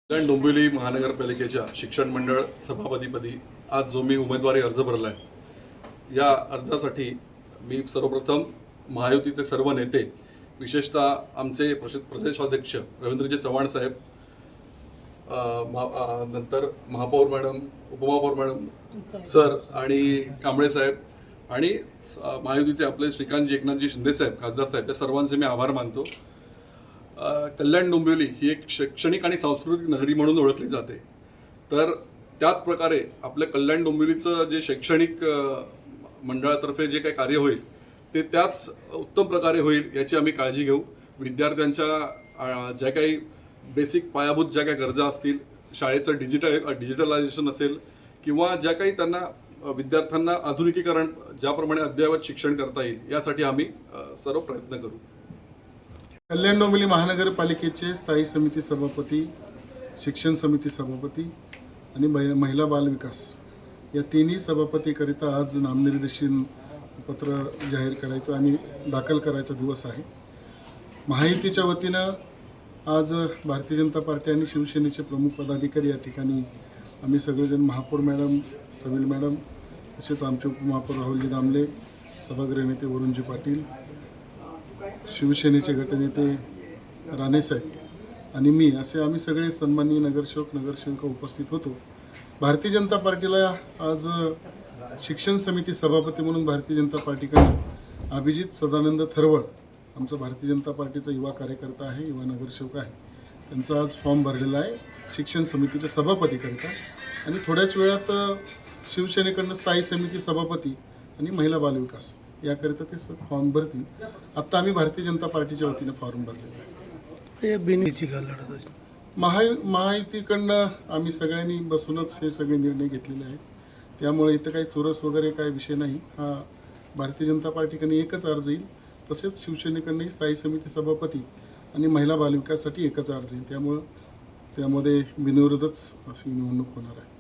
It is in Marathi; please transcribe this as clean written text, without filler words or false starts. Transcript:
डोंबिवली महानगरपालिकेच्या शिक्षण मंडळ सभापतीपदी आज जो मी उमेदवारी अर्ज भरला आहे, या अर्जासाठी मी सर्वप्रथम महायुतीचे सर्व नेते, विशेषतः आमचे प्रदेशाध्यक्ष रवींद्रजी चव्हाण साहेब, नंतर महापौर मॅडम, उपमहापौर मॅडम सर आणि कांबळे साहेब आणि महायुतीचे आपले श्रीकांतजी एकनाथजी शिंदे साहेब, खासदार साहेब, या सर्वांचे मी आभार मानतो. कल्याण डोंबिवली ही एक शैक्षणिक आणि सांस्कृतिक नगरी म्हणून ओळखली जाते. तर त्याच प्रकारे आपल्या कल्याण डोंबिवलीचं जे शैक्षणिक मंडळातर्फे जे काही कार्य होईल ते त्याच उत्तम प्रकारे होईल याची आम्ही काळजी घेऊ. विद्यार्थ्यांच्या ज्या काही बेसिक पायाभूत ज्या काही गरजा असतील, शाळेचं डिजिटलायझेशन असेल किंवा ज्या काही त्यांना विद्यार्थ्यांना आधुनिकीकरण ज्याप्रमाणे अद्ययावत शिक्षण करता येईल यासाठी आम्ही सर्व प्रयत्न करू. कल्याण डोंबिवली महानगरपालिकेचे स्थायी समिती सभापती, शिक्षण समिती सभापती आणि महिला बालविकास या तिन्ही सभापतीकरिता आज नामनिर्देशन पत्र जाहीर करायचं आणि दाखल करायचा दिवस आहे. महायुतीच्या वतीनं आज भारतीय जनता पार्टी आणि शिवसेनेचे प्रमुख पदाधिकारी या ठिकाणी आम्ही सगळेजण, महापौर मॅडम, कविल मॅडम, तसेच आमचे उपमहापौर राहुलजी दामले, सभागृह नेते वरुणजी पाटील, शिवसेनेचे गटनेते राणेसाहेब आणि मी असे आम्ही सगळे सन्माननीय नगरसेवक उपस्थित होतो. भारतीय जनता पार्टीला आज शिक्षण समिती सभापती म्हणून भारतीय जनता पार्टीकडून अभिजित सदानंद थरवळ, आमचा भारतीय जनता पार्टीचा युवा कार्यकर्ता आहे, युवा नगरसेवक आहे, त्यांचा आज फॉर्म भरलेला आहे शिक्षण समितीच्या सभापतीकरिता. आणि थोड्याच वेळात शिवसेनेकडून स्थायी समिती सभापती आणि महिला बालविकास याकरिता ते फॉर्म भरतील. आत्ता आम्ही भारतीय जनता पार्टीच्या वतीनं फॉर्म भरलेला आहे. महायुतीकडनं आम्ही सगळ्यांनी बसूनच हे सगळे निर्णय घेतलेले आहेत. त्यामुळे इथं काही चोरस वगैरे काही विषय नाही. हा भारतीय जनता पार्टीकडनं एकच अर्ज येईल, तसेच शिवसेनेकडनंही स्थायी समिती सभापती आणि महिला बालविकाससाठी एकच अर्ज येईल. त्यामुळं त्यामध्ये बिनविरोधच अशी निवडणूक होणार आहे.